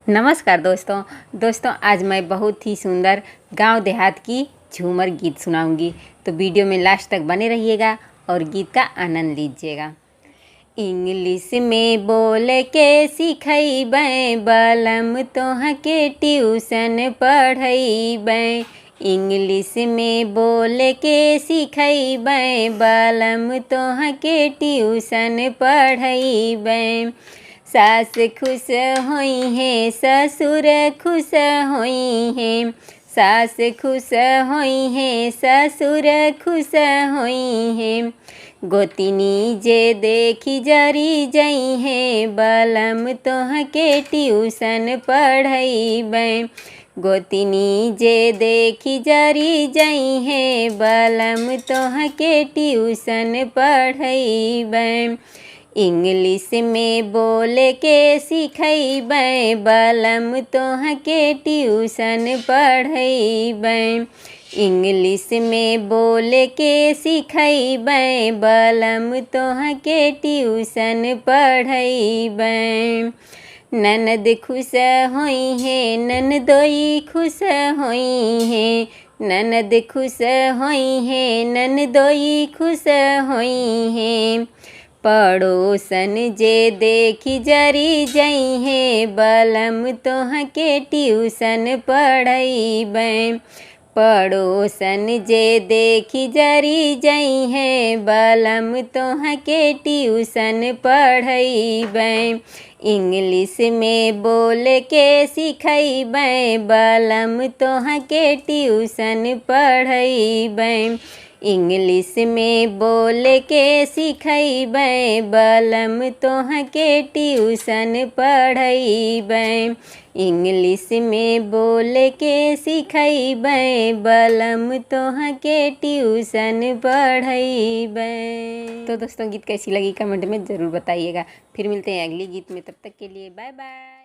नमस्कार दोस्तों आज मैं बहुत ही सुंदर गांव देहात की झूमर गीत सुनाऊंगी। तो वीडियो में लास्ट तक बने रहिएगा और गीत का आनंद लीजिएगा। इंग्लिश में बोल के सिखैबै बलम तोहके ट्यूशन पढ़ैबै। इंग्लिश में बोल के सिखैबै बलम तोहके ट्यूशन पढ़ैबै। सास खुश होई है ससुर खुश होई है। सास खुश होई है ससुर खुश होई है। गोतिनी जे देखी जरी जई है बलम तोहके ट्यूशन पढ़ैबै। गोतिनी जे देखी जरी जई है बलम तोहके ट्यूशन पढ़ैबै। इंग्लिश में बोल के सिखैबै बलम तोहके ट्यूशन पढ़ैबै। इंग्लिश में बोल के सिखैबै बलम तोहके ट्यूशन पढ़ैबै। ननद खुश होई है ननदोई खुश होई है। ननद खुश होई है ननदोई खुश होई है। पड़ोसन जे देखी जरी जई है बलम तोहके ट्यूशन पढ़ैबै। पड़ोसन जे देखी जरी जई है बलम तोहके ट्यूशन पढ़ैबै। इंग्लिश में बोल के सिखैबै बलम तोहके ट्यूशन पढ़ैबै। इंग्लिश में बोल के सिखैबै बलम तोहके ट्यूशन पढ़ैबै। इंग्लिश में बोल के सिखैबै बलम तोहके ट्यूशन पढ़ैबै। तो दोस्तों गीत कैसी लगी कमेंट में ज़रूर बताइएगा। फिर मिलते हैं अगली गीत में, तब तक के लिए बाय बाय।